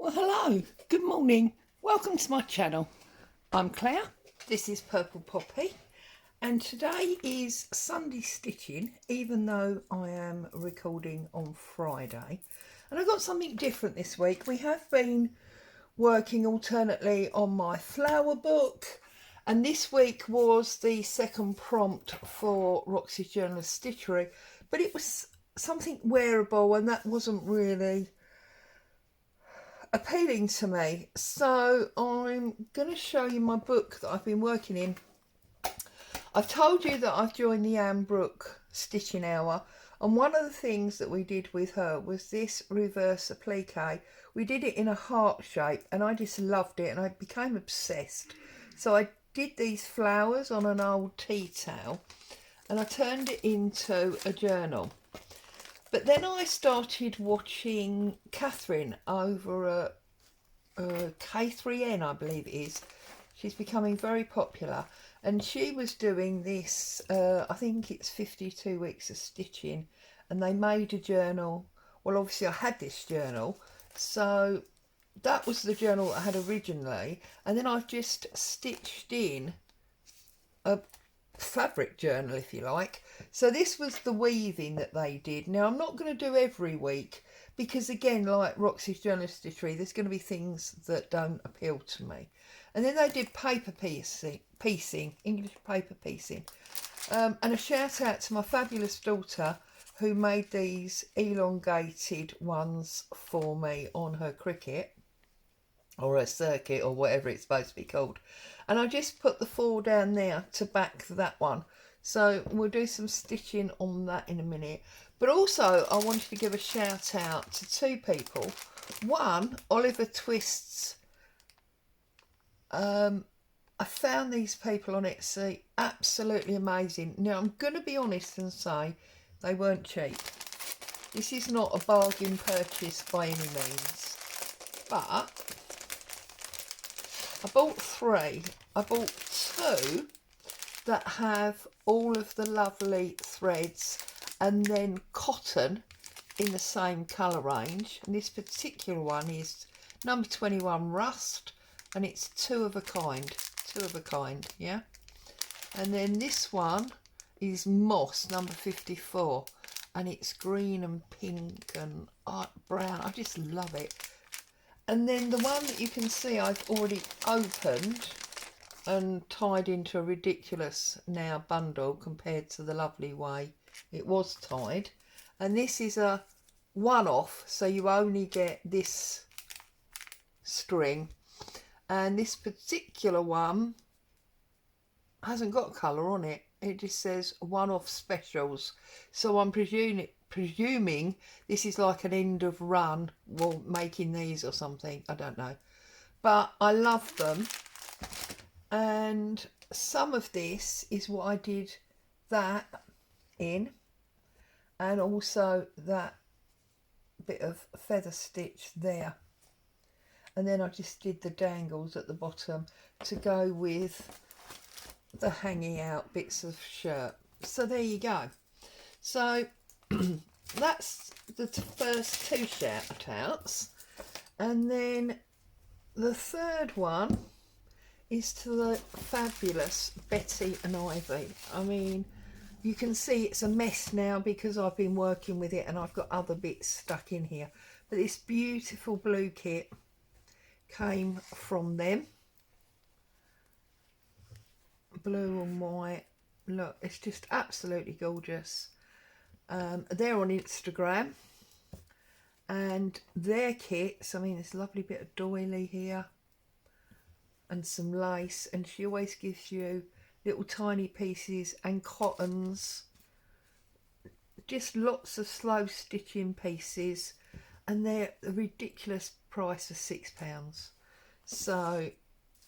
Well, hello, good morning, welcome to my channel. I'm Claire, this is Purple Poppy, and today is Sunday stitching, even though I am recording on Friday. And I've got something different this week. We have been working alternately on my flower book, and this week was the second prompt for Roxy's Journal of Stitchery, but it was something wearable and that wasn't really appealing to me. So I'm going to show you my book that I've been working in. I've told you that I've joined the Anne Brooke Stitching Hour, and one of the things that we did with her was this reverse applique. We did it in a heart shape and I just loved it and I became obsessed. So I did these flowers on an old tea towel and I turned it into a journal. But then I started watching K3N over at K3N, I believe it is. She's becoming very popular. And she was doing this, I think it's 52 weeks of stitching. And they made a journal. Well, obviously I had this journal. So that was the journal I had originally. And then I've just stitched in a fabric journal, if you like. So this was the weaving that they did. Now I'm not going to do every week because, again, like Roxy's Journal of Stitchery, there's going to be things that don't appeal to me. And then they did paper piecing, English paper piecing, and a shout out to my fabulous daughter who made these elongated ones for me on her Cricut or a circuit or whatever it's supposed to be called. And I just put the 4 down there to back that one. So we'll do some stitching on that in a minute. But also I wanted to give a shout out to 2 people. One, Oliver Twists. I found these people on Etsy absolutely amazing. Now I'm going to be honest and say they weren't cheap. This is not a bargain purchase by any means. But I bought 3. I bought 2 that have all of the lovely threads and then cotton in the same colour range. And this particular one is number 21 Rust, and it's 2 of a kind. 2 of a kind, yeah. And then this one is Moss, number 54, and it's green and pink and brown. I just love it. And then the one that you can see I've already opened and tied into a ridiculous now bundle compared to the lovely way it was tied. And this is a one-off, so you only get this string. And this particular one hasn't got colour on it. It just says one-off specials. So I'm presuming this is like an end of run, well, making these or something, I don't know. But I love them, and some of this is what I did that in, and also that bit of feather stitch there. And then I just did the dangles at the bottom to go with the hanging out bits of shirt. So there you go. So that's the first 2 shout outs. And then the third one is to the fabulous Betty and Ivy. I mean, you can see it's a mess now because I've been working with it and I've got other bits stuck in here. But this beautiful blue kit came from them. Blue and white. Look, it's just absolutely gorgeous. They're on Instagram, and their kits, I mean, this lovely bit of doily here and some lace, and she always gives you little tiny pieces and cottons, just lots of slow stitching pieces, and they're a ridiculous price of £6. So,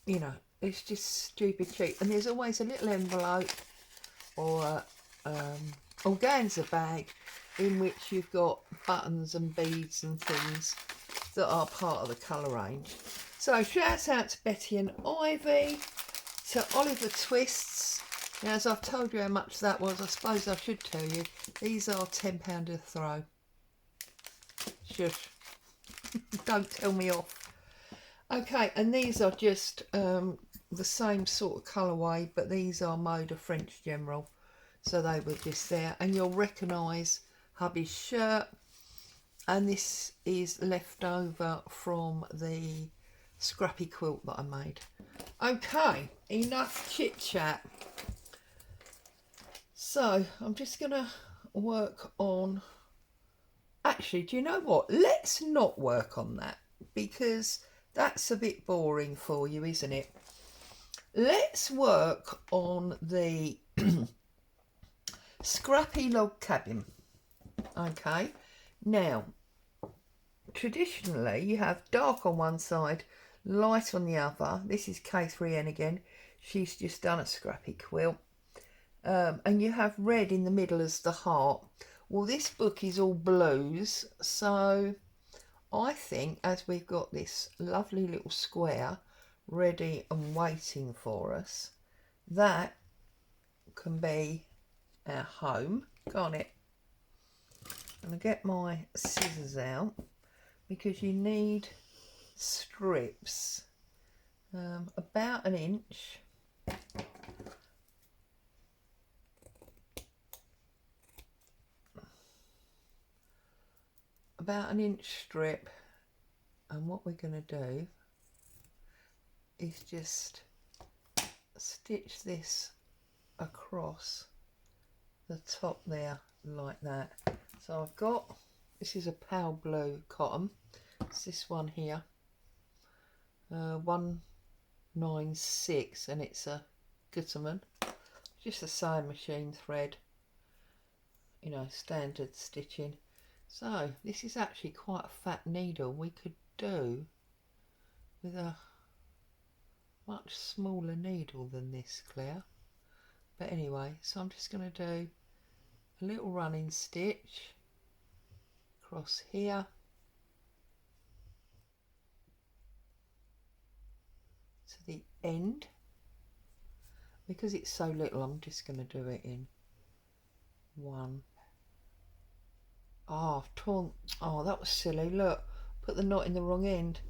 you know, it's just stupid cheap. And there's always a little envelope or organza bag in which you've got buttons and beads and things that are part of the colour range. So shout out to Betty and Ivy, to Oliver Twists. Now, as I've told you how much that was, I suppose I should tell you, these are £10 a throw. Shush. Don't tell me off. Okay, and these are just the same sort of colourway, but these are mode of French General, so they were just there. And you'll recognise hubby's shirt, and this is left over from the scrappy quilt that I made. Okay, enough chit chat. So I'm just gonna work on, actually, do you know what, let's not work on that, because that's a bit boring for you, isn't it? Let's work on the scrappy log cabin. Okay, now traditionally you have dark on one side, light on the other. This is K3N again, she's just done a scrappy quilt. And you have red in the middle as the heart. Well, this book is all blues, so I think as we've got this lovely little square ready and waiting for us, that can be our home, can't it? I'm going to get my scissors out because you need strips about an inch. About an inch strip, and what we're going to do is just stitch this across the top there like that. So I've got, this is a pale blue cotton, it's this one here, 196, and it's a Gutermann, just a sewing machine thread, you know, standard stitching. So this is actually quite a fat needle. We could do with a much smaller needle than this, Claire. But anyway, so I'm just going to do a little running stitch across here to the end. Because it's so little, I'm just going to do it in one. Oh, I've torn, oh, that was silly, look, put the knot in the wrong end.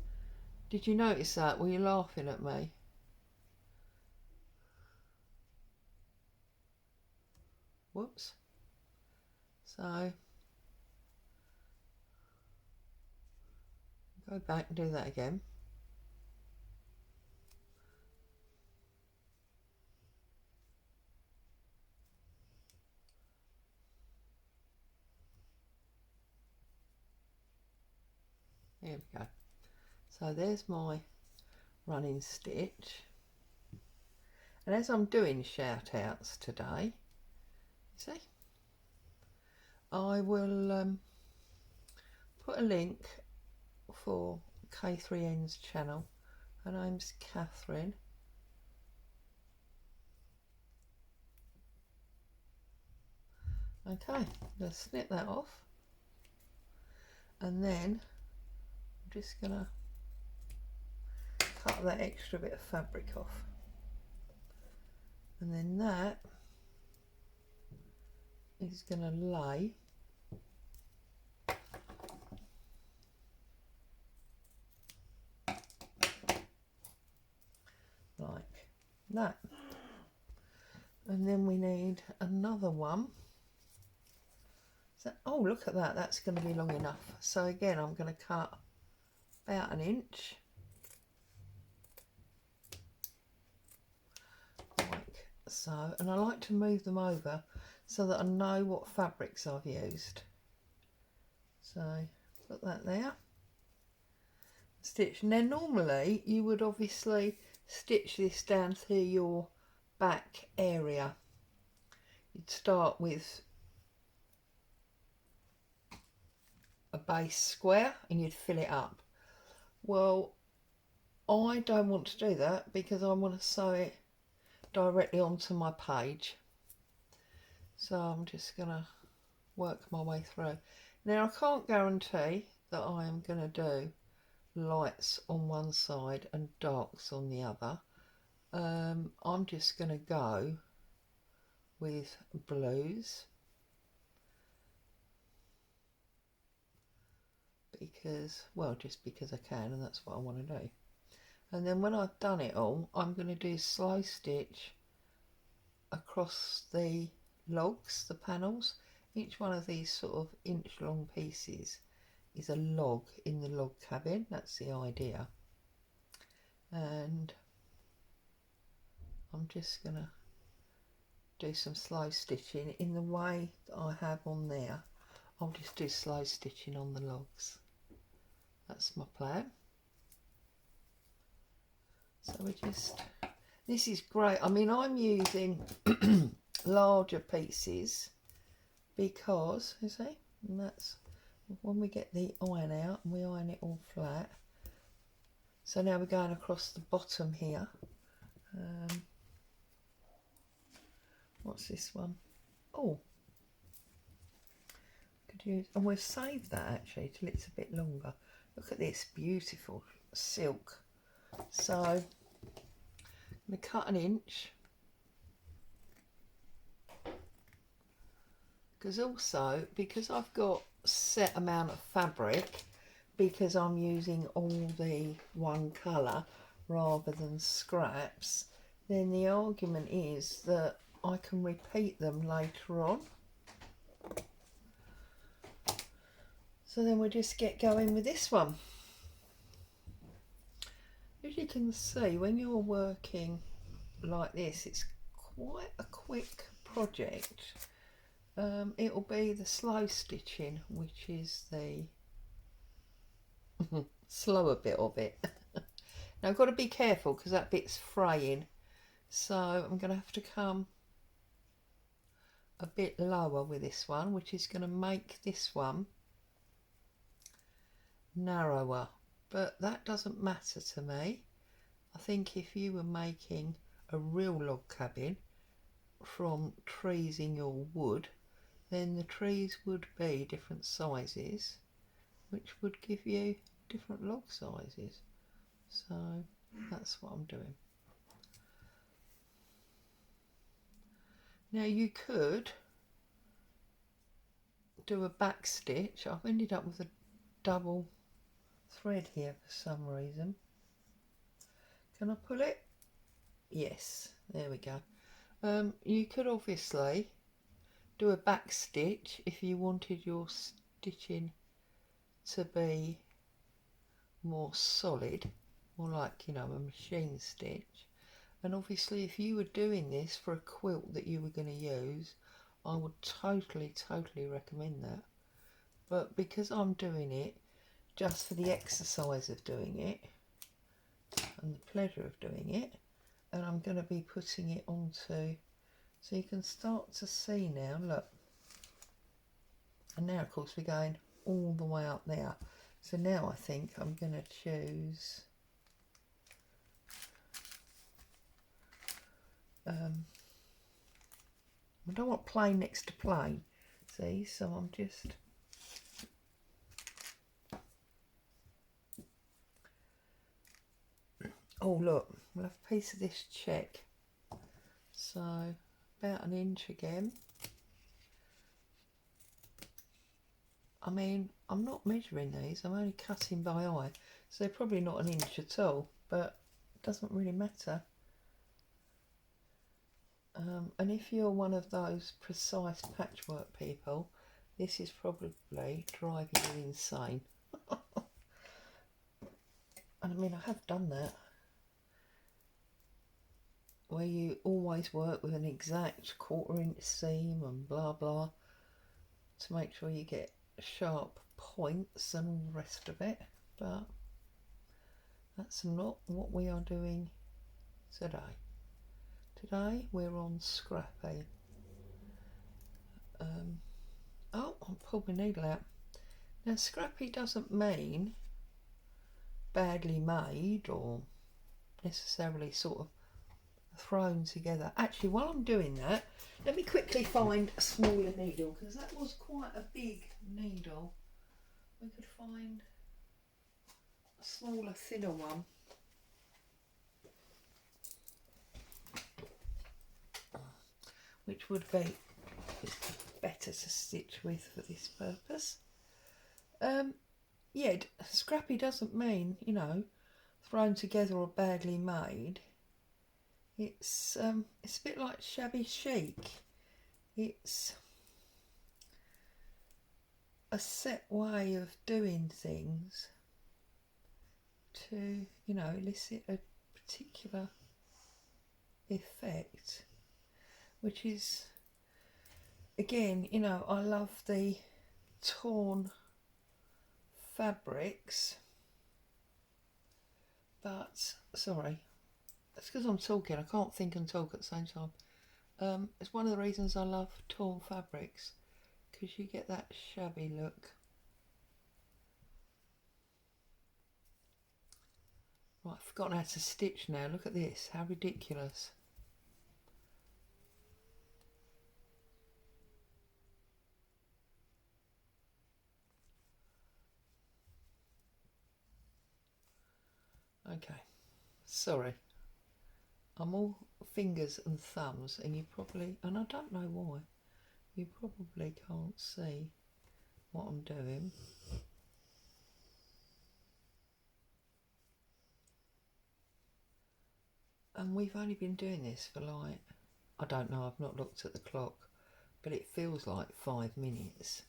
Did you notice that? Were you laughing at me? Whoops. So go back and do that again. There we go. So there's my running stitch. And as I'm doing shout outs today, see, I will put a link for K3N's channel. Her name's Catherine. Okay, let's snip that off, and then I'm just gonna cut that extra bit of fabric off, and then that is gonna lay like that. And then we need another one. So, oh, look at that, that's going to be long enough. So again, I'm going to cut about an inch, like so. And I like to move them over so that I know what fabrics I've used. So put that there, stitch. Now normally you would obviously stitch this down through your back area. You'd start with a base square and you'd fill it up. Well, I don't want to do that because I want to sew it directly onto my page. So I'm just going to work my way through. Now I can't guarantee that I am going to do lights on one side and darks on the other. I'm just going to go with blues because, well, just because I can, and that's what I want to do. And then when I've done it all, I'm going to do slow stitch across the logs, the panels. Each one of these sort of inch long pieces is a log in the log cabin. That's the idea. And I'm just going to do some slow stitching in the way that I have on there. I'll just do slow stitching on the logs. That's my plan. So we just, this is great. I mean, I'm using larger pieces because, you see, and that's when we get the iron out and we iron it all flat. So now we're going across the bottom here. What's this one? Oh, could use, and we've saved that actually till it's a bit longer. Look at this beautiful silk. So I'm going to cut 1 inch, because I've got a set amount of fabric, because I'm using all the one colour rather than scraps, then the argument is that I can repeat them later on. So then we'll just get going with this one. As you can see, when you're working like this, it's quite a quick project. It'll be the slow stitching, which is the slower bit of it. Now I've got to be careful because that bit's fraying, so I'm going to have to come a bit lower with this one, which is going to make this one narrower, but that doesn't matter to me. I think if you were making a real log cabin from trees in your wood, then the trees would be different sizes, which would give you different log sizes. So that's what I'm doing. Now you could do a back stitch. I've ended up with a double thread here for some reason. Can I pull it? Yes, there we go. You could obviously do a back stitch if you wanted your stitching to be more solid, more like, you know, a machine stitch. And obviously if you were doing this for a quilt that you were going to use, I would totally recommend that. But because I'm doing it just for the exercise of doing it and the pleasure of doing it, and I'm going to be putting it onto, so you can start to see now, look. And now of course we're going all the way up there. So now I think I'm going to choose I don't want plain next to plain, see, so I'm just oh look, we'll have a piece of this check, so about 1 inch again. I mean, I'm not measuring these, I'm only cutting by eye, so they're probably not 1 inch at all, but it doesn't really matter. And if you're one of those precise patchwork people, this is probably driving you insane. And I mean, I have done that, where you always work with an exact 1/4 inch seam and blah blah to make sure you get sharp points and all the rest of it, but that's not what we are doing today. Today we're on Scrappy. Oh, I'll pull my needle out. Now Scrappy doesn't mean badly made or necessarily sort of thrown together. Actually, while I'm doing that, let me quickly find a smaller needle, because that was quite a big needle. We could find a smaller, thinner one. Which would be better to stitch with for this purpose. Yeah, Scrappy doesn't mean, you know, thrown together or badly made. It's a bit like shabby chic. It's a set way of doing things to, you know, elicit a particular effect, which is, again, you know, I love the torn fabrics, but sorry, it's because I'm talking, I can't think and talk at the same time. It's one of the reasons I love torn fabrics, because you get that shabby look. Right, I've forgotten how to stitch now. Look at this, how ridiculous. Okay, sorry. I'm all fingers and thumbs, and you probably, and I don't know why, you probably can't see what I'm doing. And we've only been doing this for like, I don't know, I've not looked at the clock, but it feels like 5 minutes,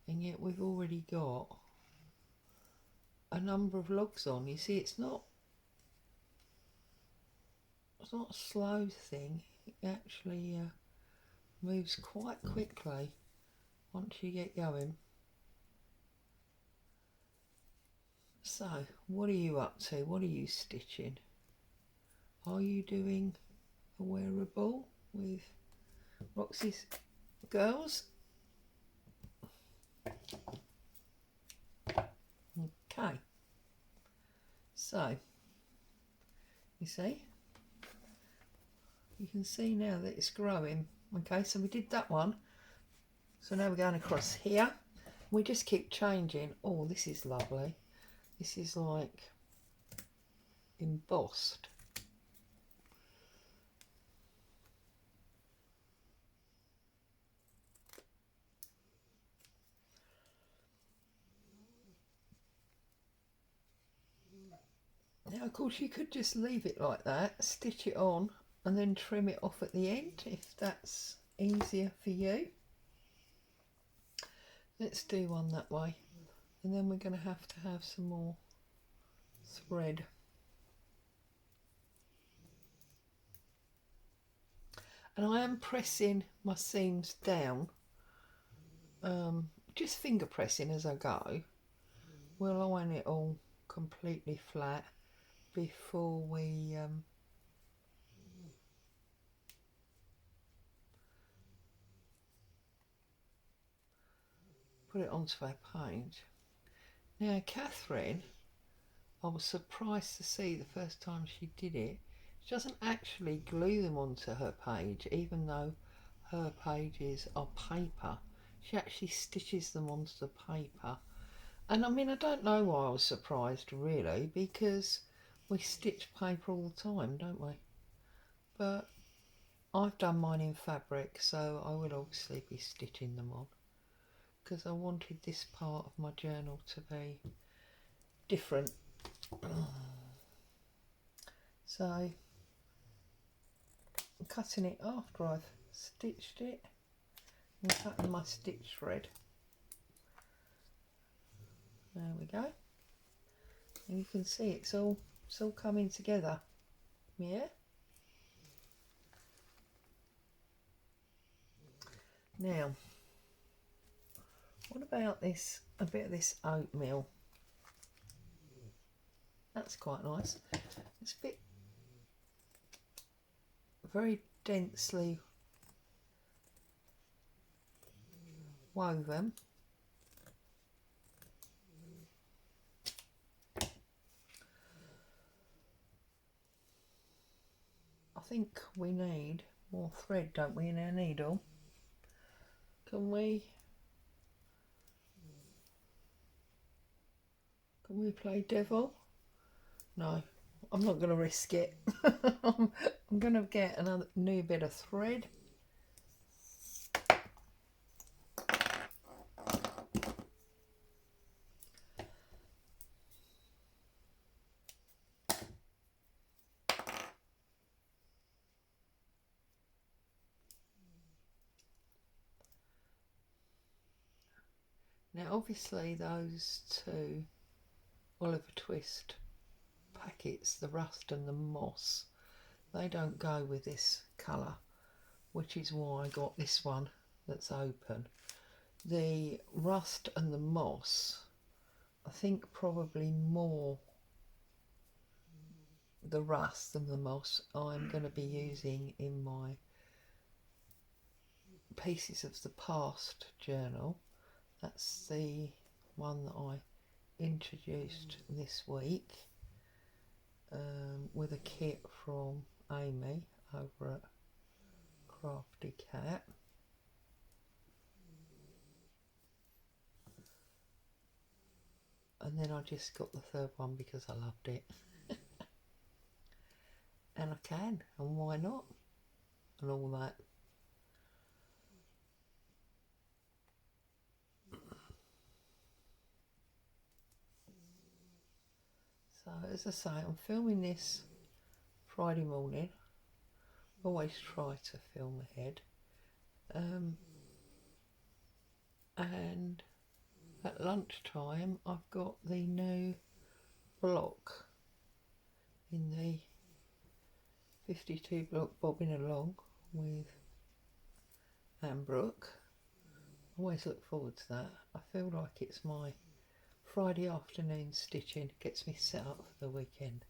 and yet we've already got a number of logs on. You see, it's not a slow thing. It actually moves quite quickly once you get going. So, what are you up to? What are you stitching? Are you doing a wearable with Roxy's girls? Okay. So, you see? You can see now that it's growing. Okay, so we did that one. So now we're going across here. We just keep changing. Oh, this is lovely. This is like embossed. Now, of course, you could just leave it like that, stitch it on, and then trim it off at the end if that's easier for you. Let's do one that way, and then we're going to have some more thread. And I am pressing my seams down, just finger pressing as I go. We'll iron it all completely flat before we put it onto our page. Now, K3N, I was surprised to see the first time she did it, she doesn't actually glue them onto her page, even though her pages are paper. She actually stitches them onto the paper. And I mean, I don't know why I was surprised really, because we stitch paper all the time, don't we? But I've done mine in fabric, so I will obviously be stitching them on, because I wanted this part of my journal to be different. So I'm cutting it after I've stitched it and cutting my stitch thread. There we go. And you can see it's all coming together. Yeah. Now, what about this? A bit of this oatmeal. That's quite nice. It's a bit very densely woven. I think we need more thread, don't we, in our needle? Can we play devil? No, I'm not going to risk it. I'm going to get another new bit of thread. Now obviously those two Oliver Twist packets, the rust and the moss, they don't go with this colour, which is why I got this one that's open. The rust and the moss, I think probably more the rust than the moss I'm going to be using in my Pieces of the Past journal. That's the one that I introduced this week with a kit from Amy over at Crafty Cat. And then I just got the third one because I loved it. And I can, and why not? And all that. So as I say, I'm filming this Friday morning. Always try to film ahead. And at lunchtime I've got the new block in the 52 block bobbing along with Anne Brooke. Always look forward to that. I feel like it's my Friday afternoon stitching. Gets me set up for the weekend.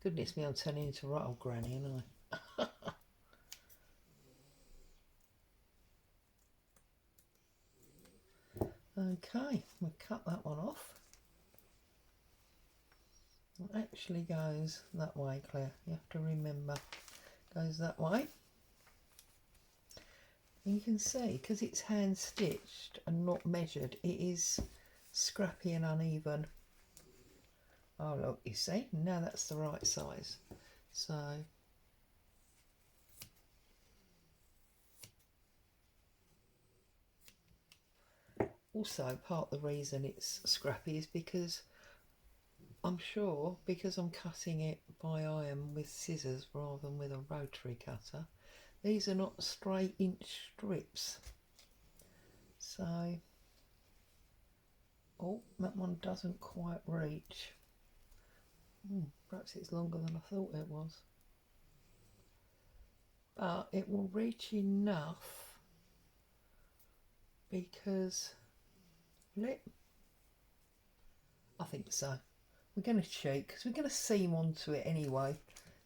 Goodness me, I'm turning into a right old granny, aren't I? Okay, we'll cut that one off. It actually goes that way, Claire. You have to remember. It goes that way. And you can see, because it's hand stitched and not measured, it is scrappy and uneven. Oh look, you see, now that's the right size. So also part of the reason it's scrappy is because I'm sure because I'm cutting it by iron with scissors rather than with a rotary cutter, these are not straight inch strips. So, oh, that one doesn't quite reach. Perhaps it's longer than I thought it was. But it will reach enough because, I think so. We're going to cheat because we're going to seam onto it anyway.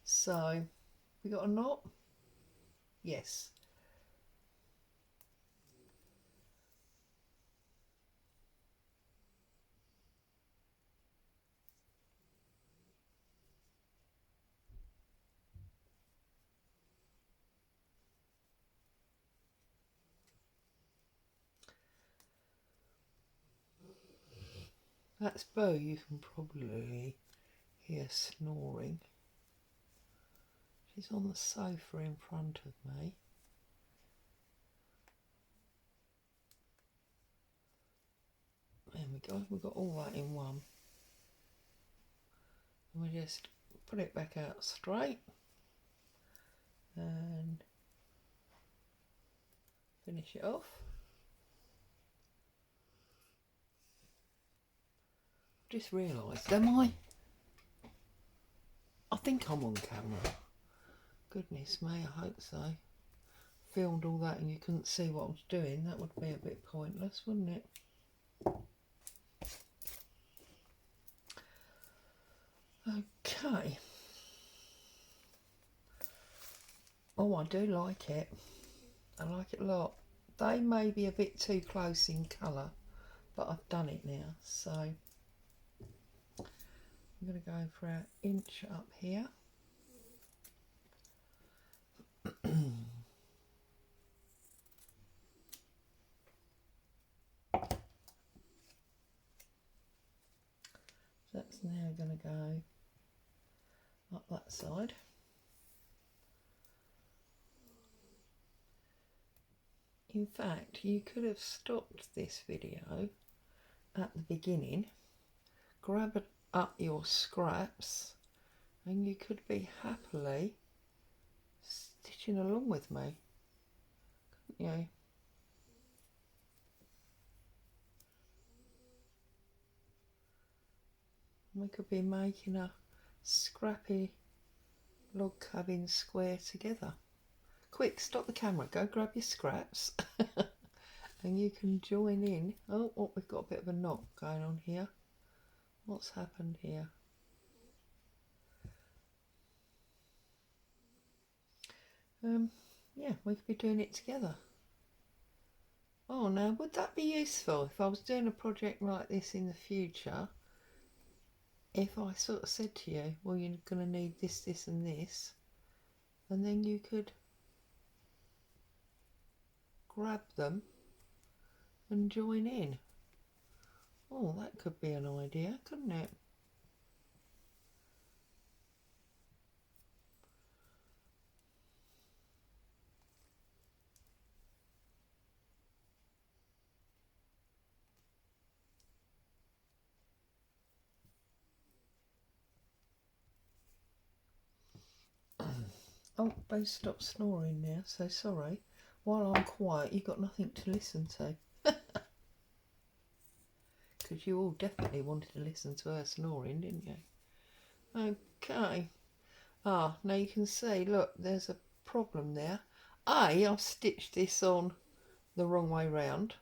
So, we got a knot? Yes. That's Bo, you can probably hear snoring. She's on the sofa in front of me. There we go, we've got all that in one. And we just put it back out straight and finish it off. Just realised, I think I'm on camera. Goodness me, I hope so. Filmed all that and you couldn't see what I was doing. That would be a bit pointless, wouldn't it? Okay. Oh, I do like it. I like it a lot. They may be a bit too close in colour, but I've done it now, so I'm going to go for an inch up here. That's now going to go up that side. In fact, you could have stopped this video at the beginning, grab up your scraps, and you could be happily stitching along with me, couldn't you? We could be making a scrappy log cabin square together. Quick, stop the camera, go grab your scraps and you can join in. Oh, we've got a bit of a knot going on here. What's happened here? Yeah, we could be doing it together. Oh, now would that be useful if I was doing a project like this in the future? If I sort of said to you, well, you're going to need this, this and this, and then you could grab them and join in. Oh, that could be an idea, couldn't it? Oh, both stop snoring now, so sorry. While I'm quiet, you've got nothing to listen to. Because you all definitely wanted to listen to her snoring, didn't you? Okay. Ah, now you can see, look, there's a problem there. I've stitched this on the wrong way round,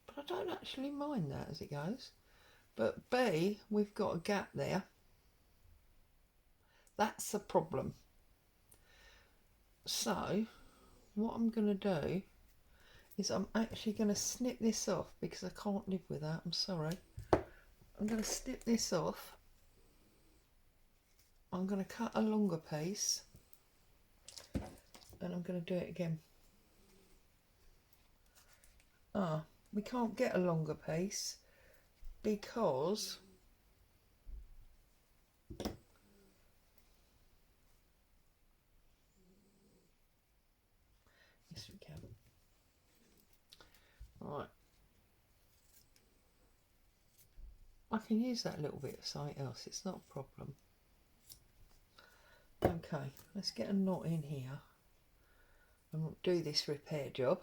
but I don't actually mind that as it goes. But B, we've got a gap there. That's a problem. So what I'm going to do is I'm actually going to snip this off because I can't live with that. I'm sorry. I'm going to snip this off. I'm going to cut a longer piece and I'm going to do it again. We can't get a longer piece because yes, we can. Right. I can use that little bit of something else. It's not a problem. Okay, let's get a knot in here and do this repair job.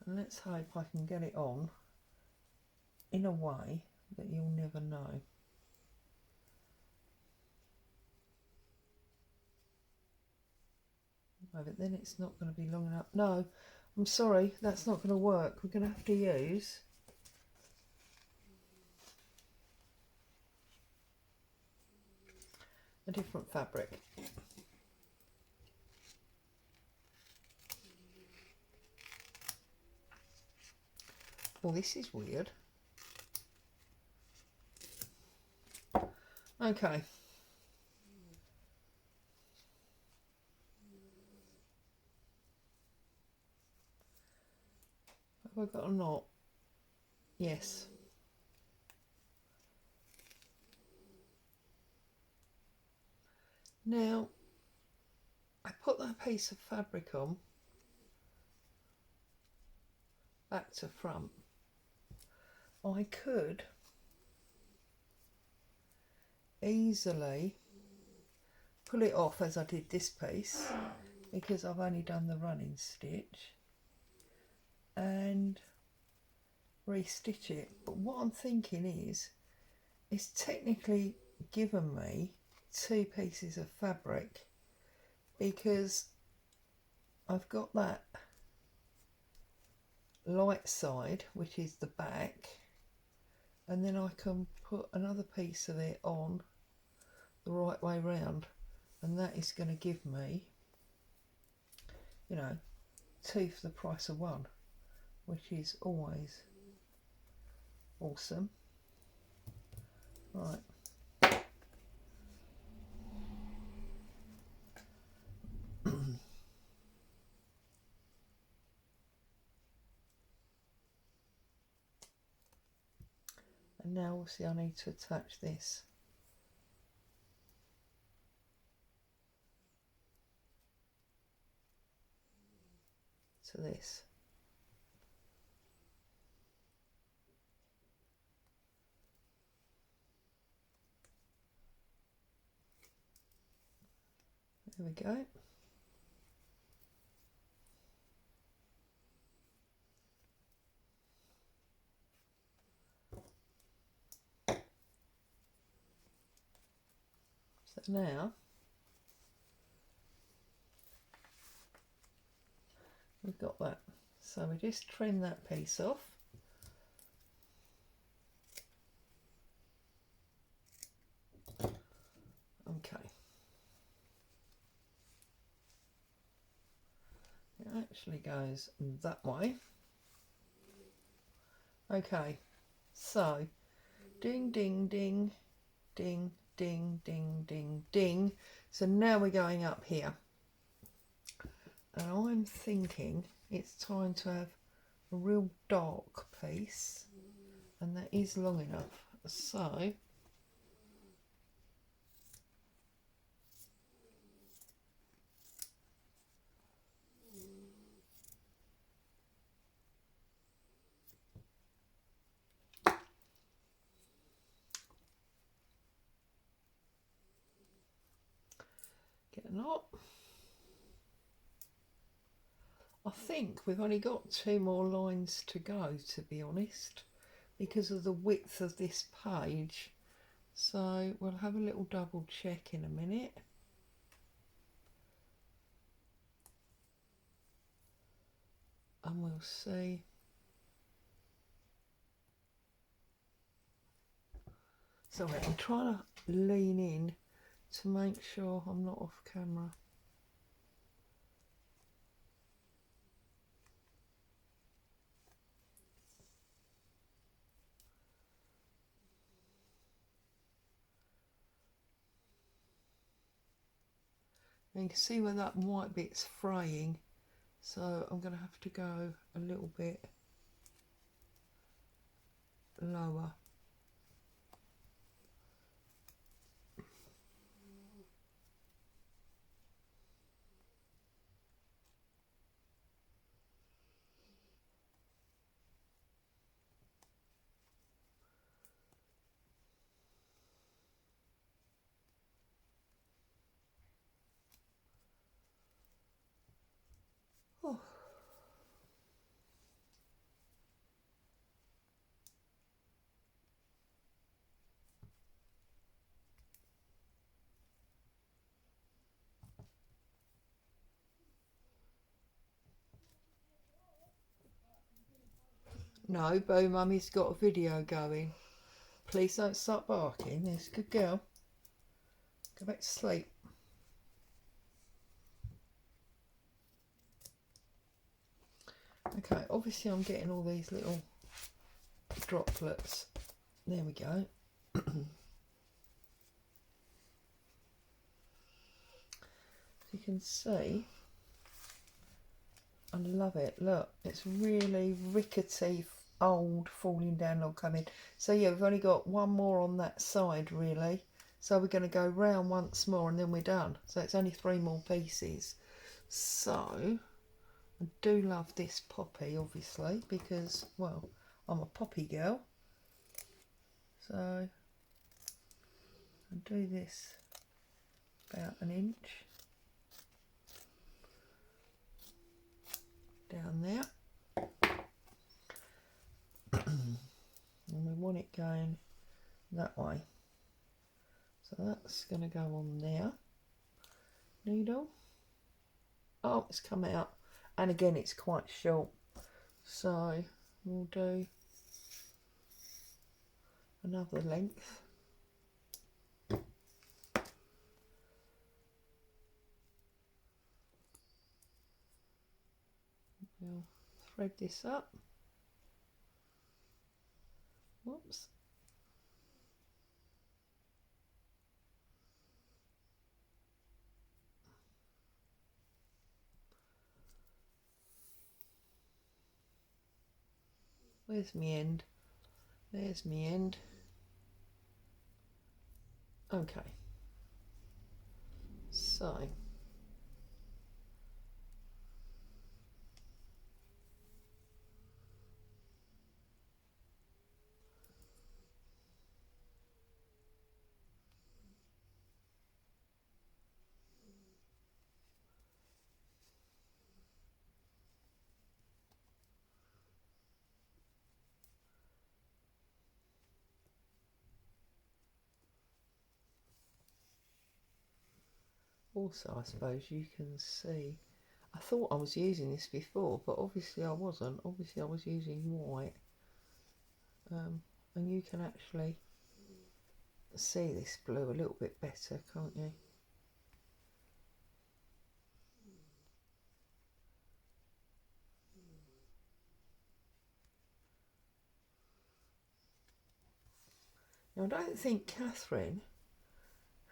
And let's hope I can get it on in a way that you'll never know. No, but then it's not going to be long enough. No, I'm sorry, that's not going to work. We're going to have to use a different fabric. Well, this is weird. Okay. Have I got a knot? Yes. Now, I put that piece of fabric on back to front. I could easily pull it off as I did this piece because I've only done the running stitch and restitch it. But what I'm thinking is it's technically given me two pieces of fabric because I've got that light side, which is the back, and then I can put another piece of it on the right way round, and that is going to give me, you know, two for the price of one, which is always awesome. Right. And now obviously I need to attach this to this. There we go. So now we've got that. So we just trim that piece off. Okay. It actually goes that way. Okay. So ding, ding, ding, ding, ding, ding, ding, ding. So now we're going up here. And I'm thinking it's time to have a real dark piece. And that is long enough. So get a knot. I think we've only got 2 more lines to go, to be honest, because of the width of this page. So we'll have a little double check in a minute. And we'll see. So I'm trying to lean in to make sure I'm not off camera. And you can see where that white bit's fraying, so I'm going to have to go a little bit lower. Oh. No, Bo Mummy's got a video going. Please don't start barking. There's a good girl. Go back to sleep. Okay, obviously I'm getting all these little droplets. There we go. You can see, I love it. Look, it's really rickety, old, falling down log coming. So yeah, we've only got 1 more on that side really. So we're going to go round once more and then we're done. So it's only 3 more pieces. So I do love this poppy, obviously, because, well, I'm a poppy girl. So I'll do this about 1 inch down there. And we want it going that way. So that's going to go on there. Needle. Oh, it's come out. And again, it's quite short. So we'll do another length. We'll thread this up. Whoops. Where's my end? There's my end. Okay. So Also, I suppose you can see, I thought I was using this before, but obviously I wasn't. Obviously I was using white. And you can actually see this blue a little bit better, can't you? Now, I don't think K3N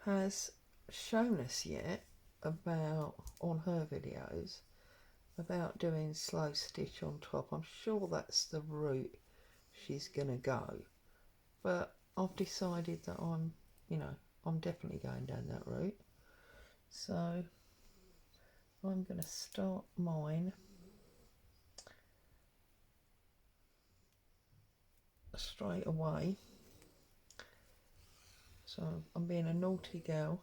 has shown us yet about, on her videos, about doing slow stitch on top. I'm sure that's the route she's gonna go, but I've decided that I'm definitely going down that route. So I'm gonna start mine straight away. So I'm being a naughty girl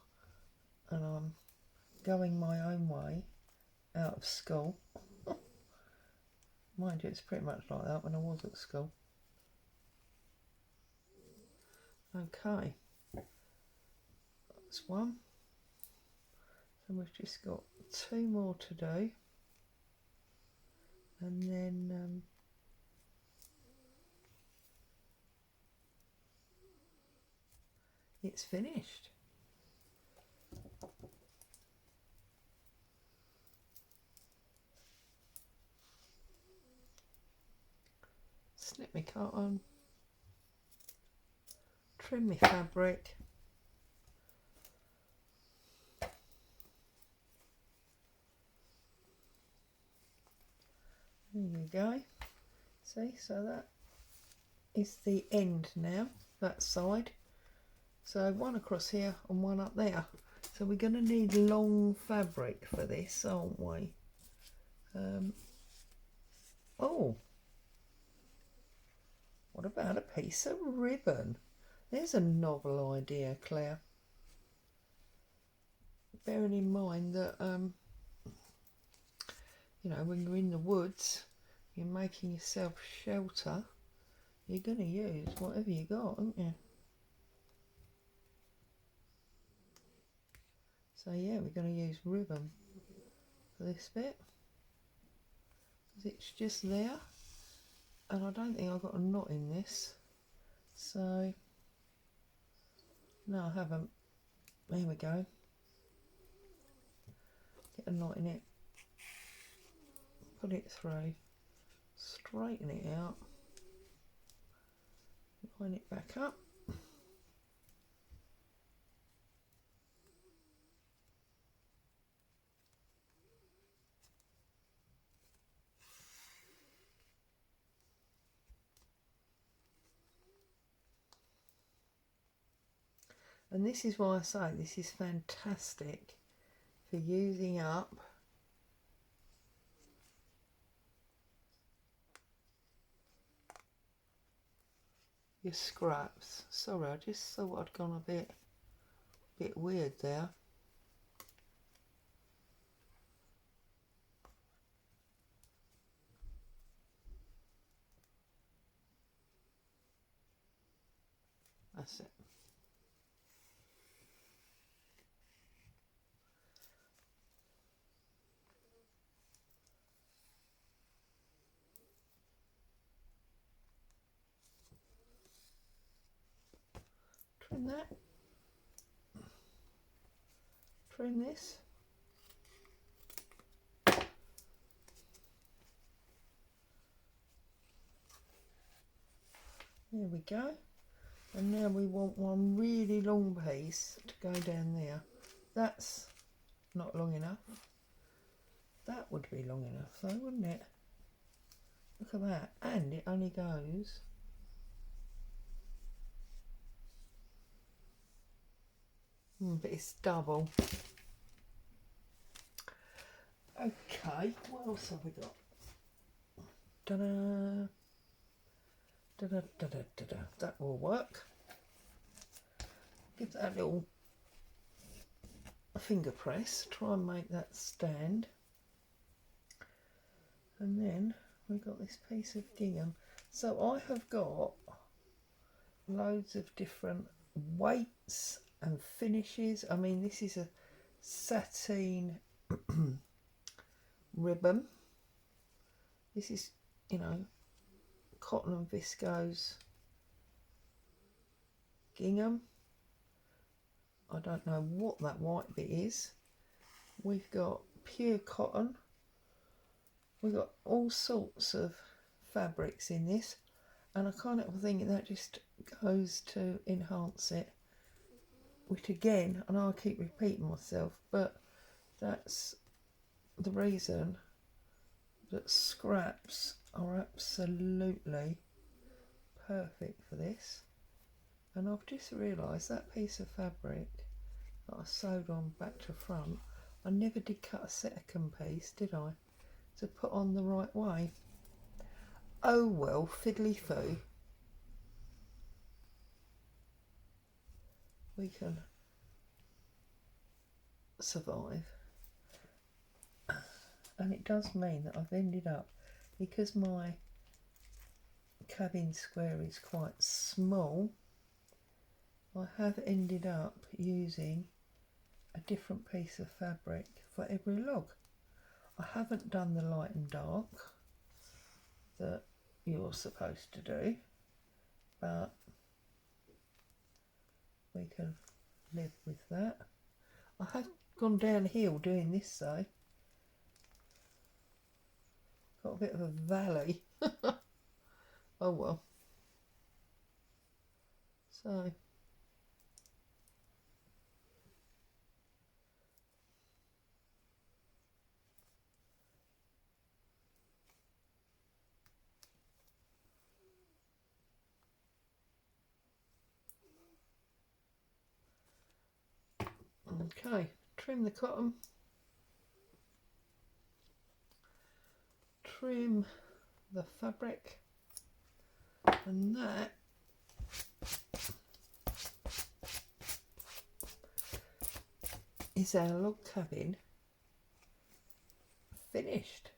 and I'm going my own way out of school. Mind you, it's pretty much like that when I was at school. Okay, that's one. So we've just got two more to do. And then it's finished. Snip my cotton, trim my fabric, there you go. See, so that is the end now, that side. So one across here and one up there. So we're going to need long fabric for this, aren't we? Oh, what about a piece of ribbon? There's a novel idea, Claire. Bearing in mind that, when you're in the woods, you're making yourself shelter, you're going to use whatever you got, aren't you? So yeah, we're going to use ribbon for this bit, because it's just there, and I don't think I've got a knot in this, so no, I haven't. There we go. Get a knot in it, put it through, straighten it out, line it back up. And this is why I say this is fantastic for using up your scraps. Sorry, I just thought I'd gone a bit weird there. That's it. Trim that. Trim this. There we go. And now we want one really long piece to go down there. That's not long enough. That would be long enough though, wouldn't it? Look at that. And it only goes but it's double. Okay, what else have we got? Da-da. Da-da, da-da, da-da. That will work. Give that a little finger press, try and make that stand. And then we've got this piece of gingham. So I have got loads of different weights and finishes. I mean, this is a sateen ribbon. This is, you know, cotton and viscose gingham. I don't know what that white bit is. We've got pure cotton. We've got all sorts of fabrics in this, and I kind of think that just goes to enhance it, which again, I know I keep repeating myself, but that's the reason that scraps are absolutely perfect for this. And I've just realised that piece of fabric that I sewed on back to front, I never did cut a second piece, did I, to put on the right way. Oh well, fiddly foo. We can survive. And it does mean that I've ended up, because my cabin square is quite small, I have ended up using a different piece of fabric for every log. I haven't done the light and dark that you're supposed to do, but we can live with that. I have gone downhill doing this though. Got a bit of a valley. Oh well. So okay, trim the cotton, trim the fabric, and that is our log cabin finished.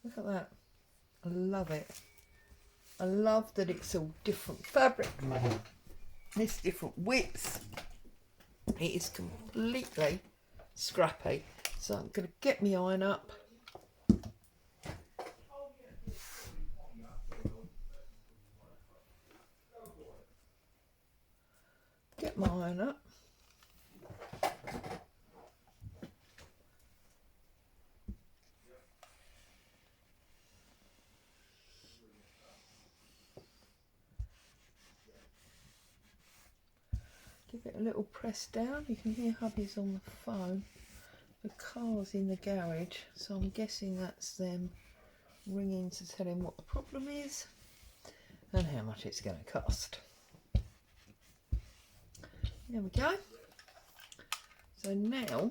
Look at that. I love it. I love that it's all different fabric. It's different widths. It is completely scrappy. So I'm going to get my iron up. Get my iron up. Give it a little press down. You can hear hubby's on the phone. The car's in the garage, so I'm guessing that's them ringing to tell him what the problem is and how much it's going to cost. There we go. So now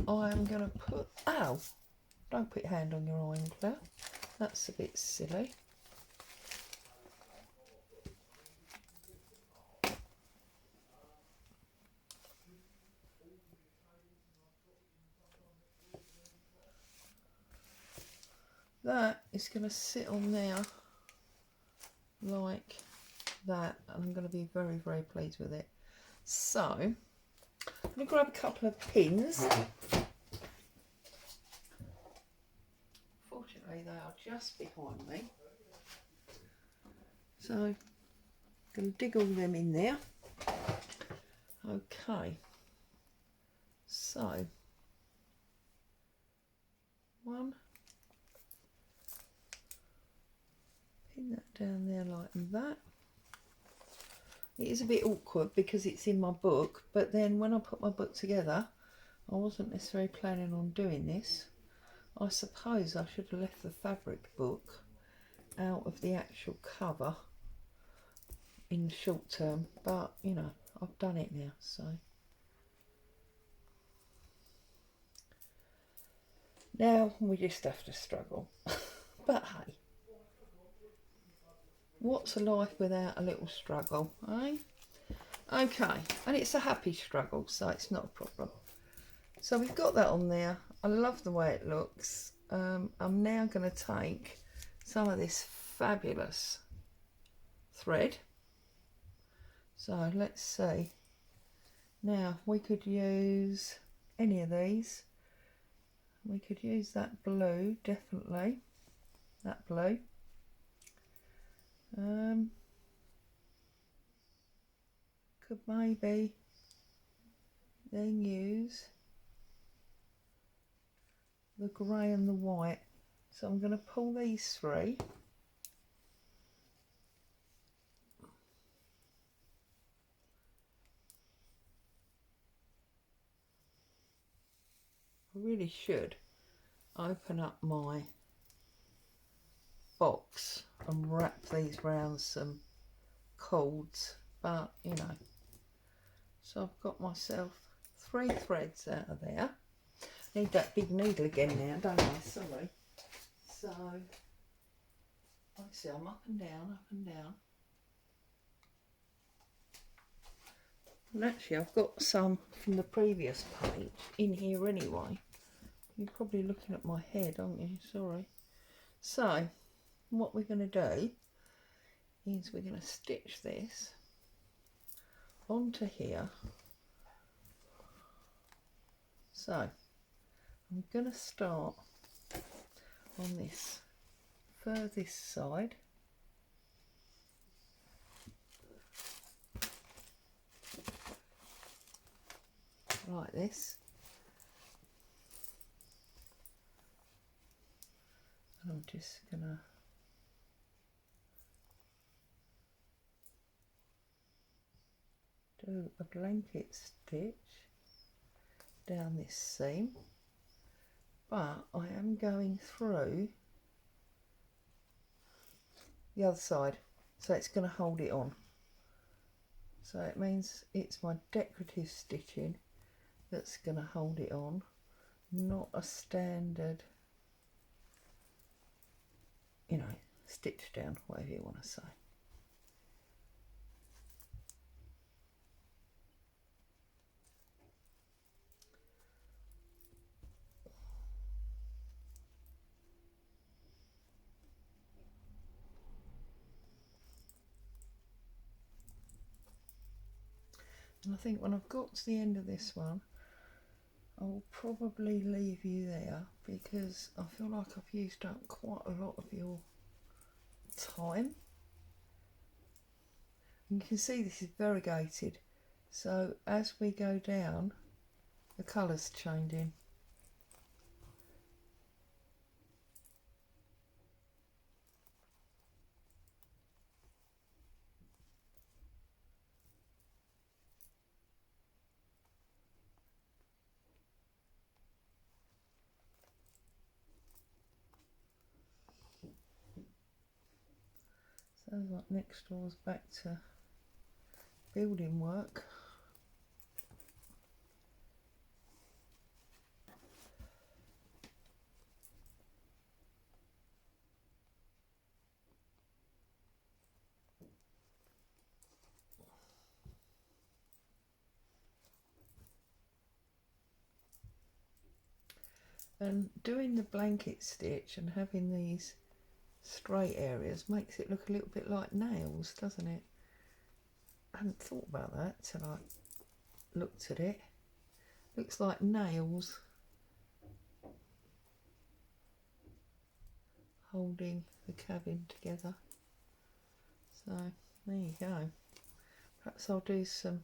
I am going to put, ow, don't put your hand on your iron clout, that's a bit silly. That is going to sit on there like that, and I'm going to be very, very pleased with it. So I'm going to grab a couple of pins. Fortunately they are just behind me, so I'm going to dig all them in there. Okay, so one, pin that down there like that. It is a bit awkward because it's in my book, but then when I put my book together, I wasn't necessarily planning on doing this. I suppose I should have left the fabric book out of the actual cover in the short term, but you know, I've done it now, so. Now we just have to struggle. But hey, what's a life without a little struggle, eh? Okay, and it's a happy struggle, so it's not a problem. So we've got that on there. I love the way it looks. I'm now going to take some of this fabulous thread. So let's see. Now we could use any of these. We could use that blue, definitely. That blue. Could maybe then use the grey and the white. So I'm going to pull these three. I really should open up my box and wrap these round some cords, but you know. So I've got myself 3 threads out of there. Need that big needle again now, don't I? Sorry. So, like I see, I'm up and down, up and down. And actually, I've got some from the previous page in here anyway. You're probably looking at my head, aren't you? Sorry. So, what we're going to do is we're going to stitch this onto here. So, I'm going to start on this furthest side. Like this. And I'm just going to do a blanket stitch down this seam, but I am going through the other side, so it's going to hold it on. So it means it's my decorative stitching that's going to hold it on, not a standard, you know, stitch down, whatever you want to say. And I think when I've got to the end of this one, I will probably leave you there because I feel like I've used up quite a lot of your time. And you can see this is variegated, so as we go down, the colour's changing. Sounds like next door's back to building work. And doing the blanket stitch and having these straight areas makes it look a little bit like nails, doesn't it? I hadn't thought about that till I looked at it. Looks like nails holding the cabin together. So there you go. Perhaps I'll do some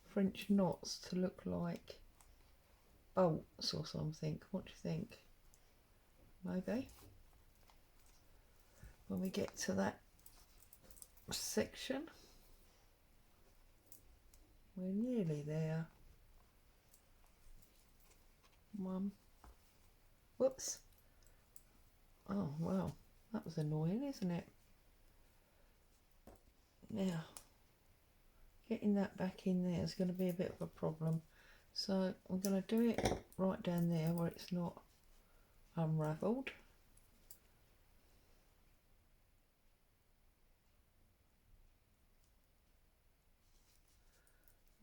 French knots to look like bolts or something. What do you think? Maybe when we get to that section. We're nearly there. One. Whoops. Oh wow, that was annoying, isn't it? Now, getting that back in there is going to be a bit of a problem. So I'm going to do it right down there where it's not unravelled.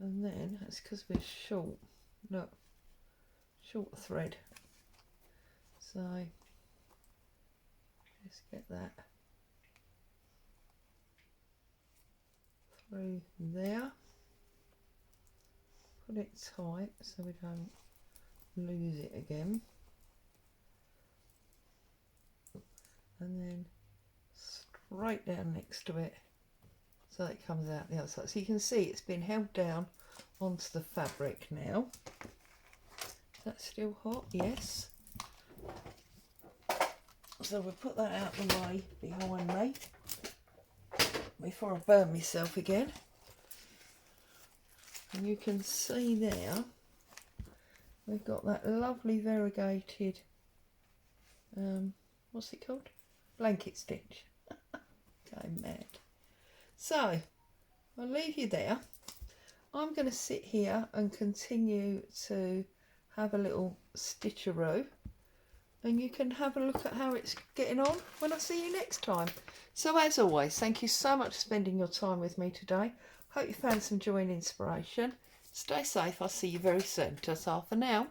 And then, it's because we're short, look, short thread. So, just get that. through there. Put it tight so we don't lose it again. And then straight down next to it so that it comes out the other side. So you can see it's been held down onto the fabric now. Is that still hot? Yes. So we'll put that out of the way behind me before I burn myself again. And you can see there we've got that lovely variegated, what's it called? Blanket stitch. Going mad. So I'll leave you there. I'm going to sit here and continue to have a little stitcheroo, and you can have a look at how it's getting on when I see you next time. So as always, thank you so much for spending your time with me today. Hope you found some joy and inspiration. Stay safe. I'll see you very soon. Ta-ta for now.